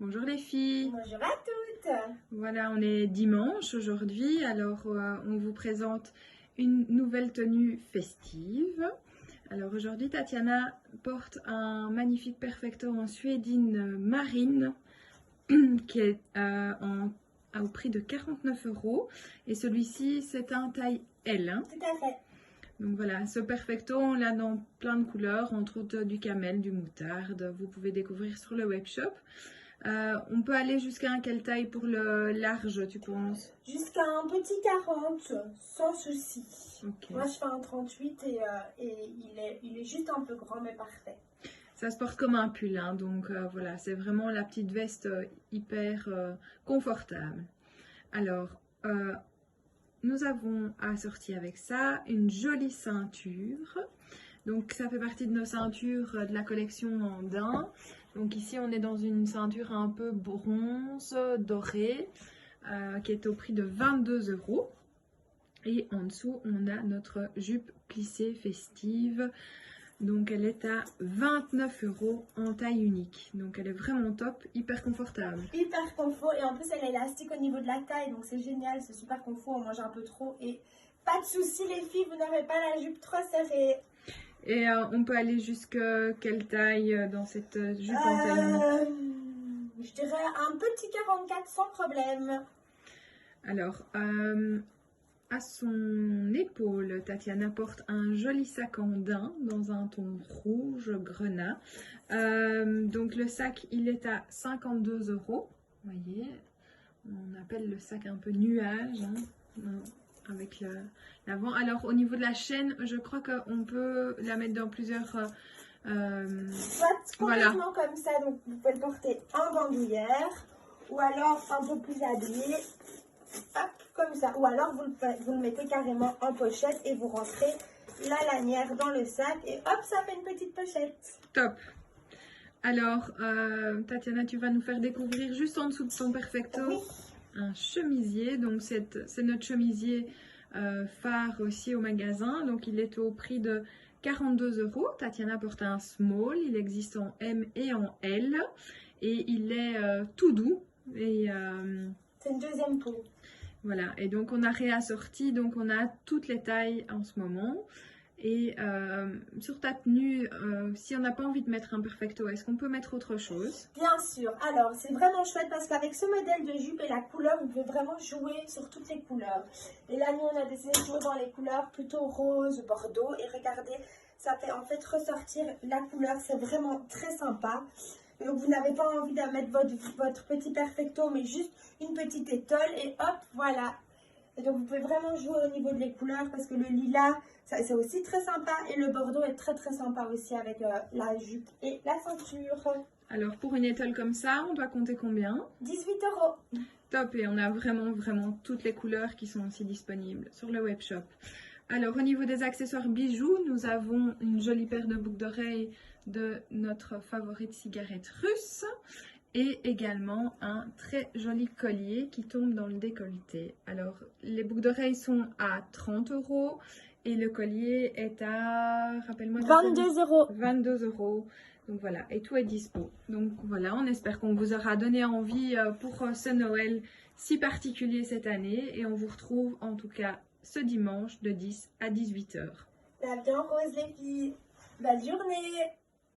Bonjour les filles. Bonjour à toutes. Voilà, on est dimanche aujourd'hui, alors on vous présente une nouvelle tenue festive. Alors aujourd'hui, Tatiana porte un magnifique perfecto en suédine marine qui est au prix de 49 € et celui-ci c'est un taille L. Hein. Tout à fait. Donc voilà, ce perfecto, on l'a dans plein de couleurs, entre autres du camel, du moutarde. Vous pouvez découvrir sur le webshop. On peut aller jusqu'à quelle taille pour le large, tu penses? Jusqu'à un petit 40, sans souci. Okay. Moi, je fais un 38 et il est juste un peu grand, mais parfait. Ça se porte comme un pull, hein, donc voilà, c'est vraiment la petite veste hyper confortable. Alors, nous avons assorti avec ça une jolie ceinture. Donc ça fait partie de nos ceintures de la collection en daim. Donc ici on est dans une ceinture un peu bronze dorée qui est au prix de 22 €. Et en dessous on a notre jupe plissée festive. Donc elle est à 29 € en taille unique. Donc elle est vraiment top, hyper confortable. Hyper confort et en plus elle est élastique au niveau de la taille. Donc c'est génial, c'est super confort, on mange un peu trop. Et pas de souci les filles, vous n'avez pas la jupe trop serrée. Et on peut aller jusqu'à quelle taille dans cette jupe en taille unique? Je dirais un petit 44 sans problème. Alors, à son épaule, Tatiana porte un joli sac en daim dans un ton rouge grenat. Donc le sac, il est à 52 €. Vous voyez, on appelle le sac un peu nuage. Hein. Avec l'avant. Alors au niveau de la chaîne, je crois qu'on peut la mettre dans plusieurs... Soit complètement comme ça, donc vous pouvez le porter en bandoulière, ou alors un peu plus habillé, hop, comme ça. Ou alors vous le mettez carrément en pochette et vous rentrez la lanière dans le sac et hop, ça fait une petite pochette. Top. Alors, Tatiana, tu vas nous faire découvrir juste en dessous de ton perfecto. Oui. Un chemisier, donc c'est notre chemisier phare aussi au magasin, donc il est au prix de 42 €. Tatiana porte un small, il existe en M et en L et il est tout doux. Et c'est une deuxième peau. Voilà, et donc on a réassorti, donc on a toutes les tailles en ce moment. Et sur ta tenue, si on n'a pas envie de mettre un perfecto, est-ce qu'on peut mettre autre chose? Bien sûr. Alors, c'est vraiment chouette parce qu'avec ce modèle de jupe et la couleur, vous pouvez vraiment jouer sur toutes les couleurs. Et là, nous, on a décidé de jouer dans les couleurs plutôt rose, bordeaux. Et regardez, ça fait en fait ressortir la couleur. C'est vraiment très sympa. Donc, vous n'avez pas envie de mettre votre petit perfecto, mais juste une petite étole. Et hop, voilà. Et donc vous pouvez vraiment jouer au niveau des couleurs parce que le lilas, c'est aussi très sympa et le bordeaux est très sympa aussi avec la jupe et la ceinture. Alors pour une étole comme ça, on doit compter combien? 18 €. Top, et on a vraiment toutes les couleurs qui sont aussi disponibles sur le webshop. Alors au niveau des accessoires bijoux, nous avons une jolie paire de boucles d'oreilles de notre favorite cigarette russe. Et également un très joli collier qui tombe dans le décolleté. Alors, les boucles d'oreilles sont à 30 € et le collier est à, rappelle-moi, 22 €. 22 €. Donc voilà, et tout est dispo. Donc voilà, on espère qu'on vous aura donné envie pour ce Noël si particulier cette année. Et on vous retrouve en tout cas ce dimanche de 10 à 18 h. La vie en rose les filles. Belle journée.